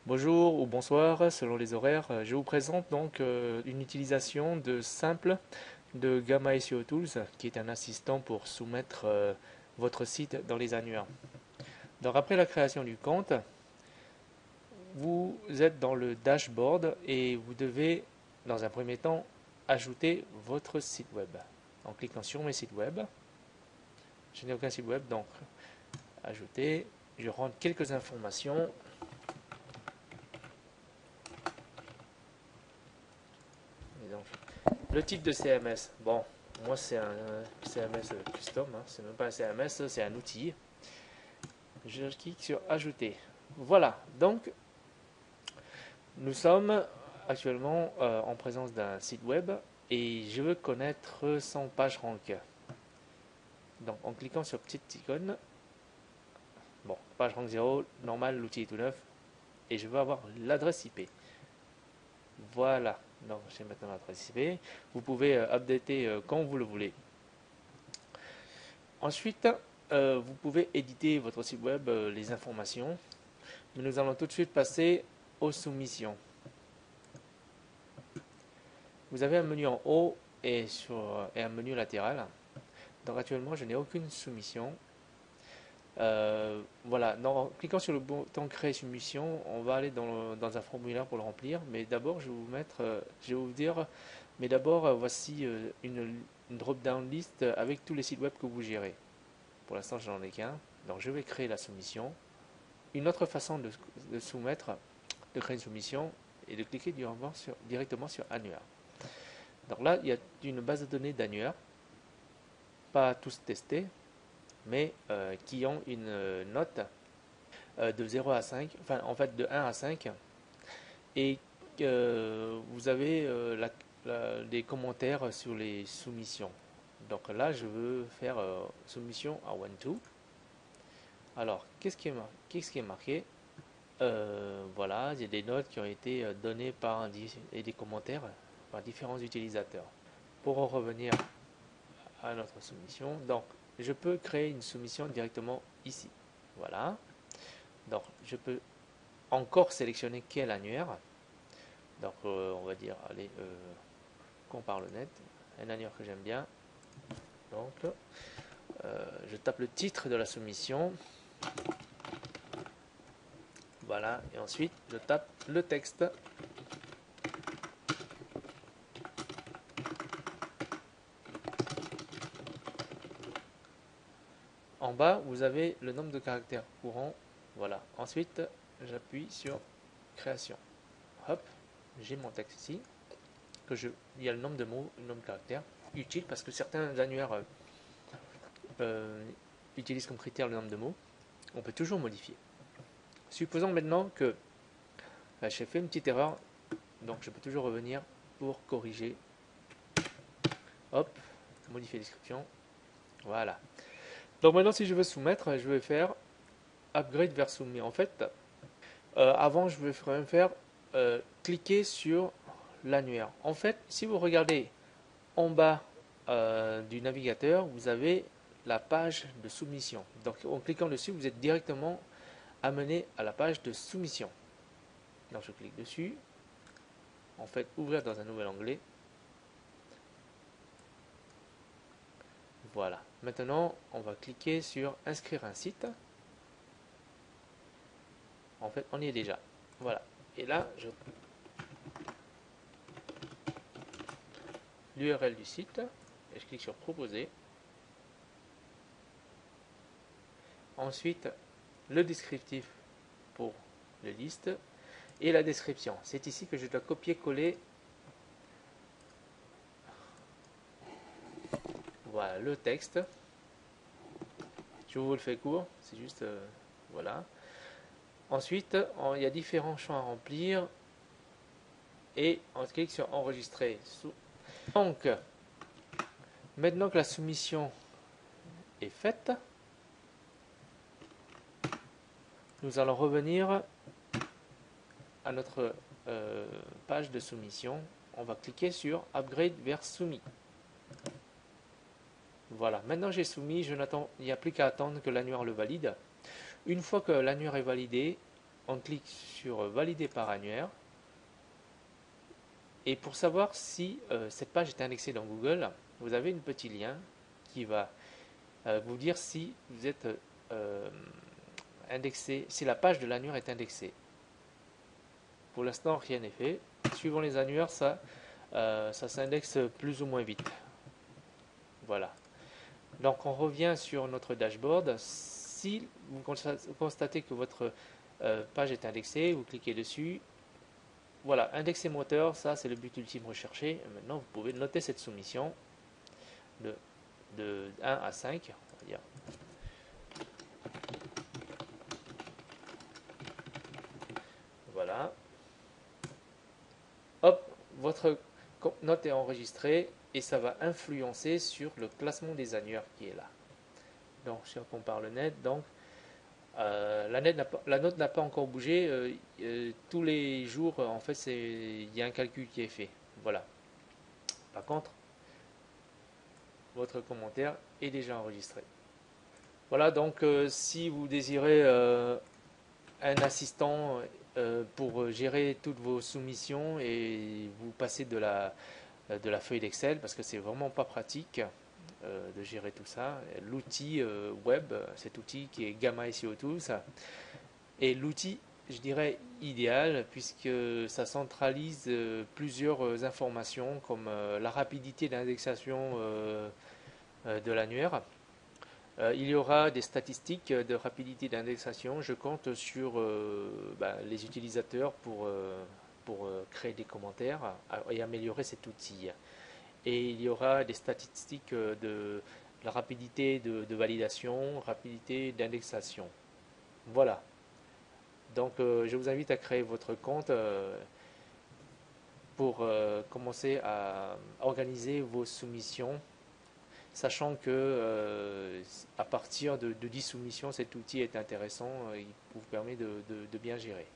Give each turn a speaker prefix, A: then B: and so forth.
A: Bonjour ou bonsoir, selon les horaires. Je vous présente donc une utilisation de simple de Gamma SEO Tools, qui est un assistant pour soumettre votre site dans les annuaires. Donc après la création du compte, vous êtes dans le dashboard et vous devez, dans un premier temps, ajouter votre site web. En cliquant sur mes sites web, je n'ai aucun site web, donc ajouter, je rentre quelques informations. Et donc, le type de CMS, bon, moi c'est un CMS custom, hein, c'est même pas un CMS, c'est un outil. Je clique sur ajouter. Voilà, donc nous sommes actuellement en présence d'un site web et je veux connaître son page rank. Donc en cliquant sur petite icône, bon, page rank 0, normal, l'outil est tout neuf et je veux avoir l'adresse IP. Voilà, donc j'ai maintenant l'adresse IP. Vous pouvez updater quand vous le voulez. Ensuite, vous pouvez éditer votre site web, les informations. Mais nous allons tout de suite passer aux soumissions. Vous avez un menu en haut et un menu latéral. Donc actuellement, je n'ai aucune soumission. Voilà, en cliquant sur le bouton créer soumission, on va aller dans un formulaire pour le remplir. Mais d'abord, je vais vous dire, mais d'abord, voici une drop-down list avec tous les sites web que vous gérez. Pour l'instant, je n'en ai qu'un. Donc je vais créer la soumission. Une autre façon de soumettre, de créer une soumission et de cliquer directement sur annuaire. Donc là, il y a une base de données d'annuaires, pas tous testés, mais qui ont une note de 0 à 5, enfin en fait de 1 à 5, et vous avez des commentaires sur les soumissions. Donc là, je veux faire soumission à one-two. Alors, qu'est-ce qui est marqué? Voilà, il y a des notes qui ont été données et des commentaires par différents utilisateurs. Pour en revenir à notre soumission, donc je peux créer une soumission directement ici. Voilà. Donc je peux encore sélectionner quel annuaire. Donc on va dire, allez, qu'on parle net, un annuaire que j'aime bien. Donc je tape le titre de la soumission. Voilà, et ensuite je tape le texte. En bas, vous avez le nombre de caractères courants. Voilà. Ensuite, j'appuie sur création. Hop, j'ai mon texte ici. Il y a le nombre de mots, le nombre de caractères. Utile parce que certains annuaires utilisent comme critère le nombre de mots. On peut toujours modifier. Supposons maintenant que j'ai fait une petite erreur. Donc je peux toujours revenir pour corriger. Hop, modifier description. Voilà. Donc maintenant, si je veux soumettre, je vais faire upgrade vers soumis. En fait, avant, je vais quand même faire cliquer sur l'annuaire. En fait, si vous regardez en bas du navigateur, vous avez la page de soumission. Donc en cliquant dessus, vous êtes directement amené à la page de soumission. Donc je clique dessus. En fait, ouvrir dans un nouvel onglet. Voilà. Maintenant, on va cliquer sur inscrire un site. En fait, on y est déjà. Voilà. Et là, l'URL du site et je clique sur proposer. Ensuite, le descriptif pour les listes et la description. C'est ici que je dois copier-coller. Voilà le texte. Je vous le fais court, c'est juste voilà. Ensuite, il y a différents champs à remplir et on clique sur enregistrer. Donc, maintenant que la soumission est faite, nous allons revenir à notre page de soumission. On va cliquer sur upgrade vers soumis. Voilà, maintenant j'ai soumis, il n'y a plus qu'à attendre que l'annuaire le valide. Une fois que l'annuaire est validé, on clique sur valider par annuaire. Et pour savoir si cette page est indexée dans Google, vous avez un petit lien qui va vous dire si vous êtes indexé, si la page de l'annuaire est indexée. Pour l'instant, rien n'est fait. Suivant les annuaires, ça s'indexe plus ou moins vite. Voilà. Donc on revient sur notre dashboard. Si vous constatez que votre page est indexée, vous cliquez dessus. Voilà, indexer moteur, ça c'est le but ultime recherché. Maintenant, vous pouvez noter cette soumission de 1 à 5. On va dire. Voilà. Hop, votre note est enregistrée et ça va influencer sur le classement des annuaires qui est là. Donc, si on compare le net, donc la note n'a pas encore bougé. Tous les jours, en fait, il y a un calcul qui est fait. Voilà. Par contre, votre commentaire est déjà enregistré. Voilà, donc si vous désirez un assistant pour gérer toutes vos soumissions et vous passez de la feuille d'Excel, parce que c'est vraiment pas pratique de gérer tout ça. L'outil web, cet outil qui est Gamma SEO Tools, est l'outil, je dirais, idéal puisque ça centralise plusieurs informations comme la rapidité d'indexation de l'annuaire. Il y aura des statistiques de rapidité d'indexation. Je compte sur les utilisateurs pour créer des commentaires et améliorer cet outil. Et il y aura des statistiques de la rapidité de validation, rapidité d'indexation. Voilà. Donc je vous invite à créer votre compte pour commencer à organiser vos soumissions, sachant que à partir de 10 soumissions, cet outil est intéressant, il vous permet de bien gérer.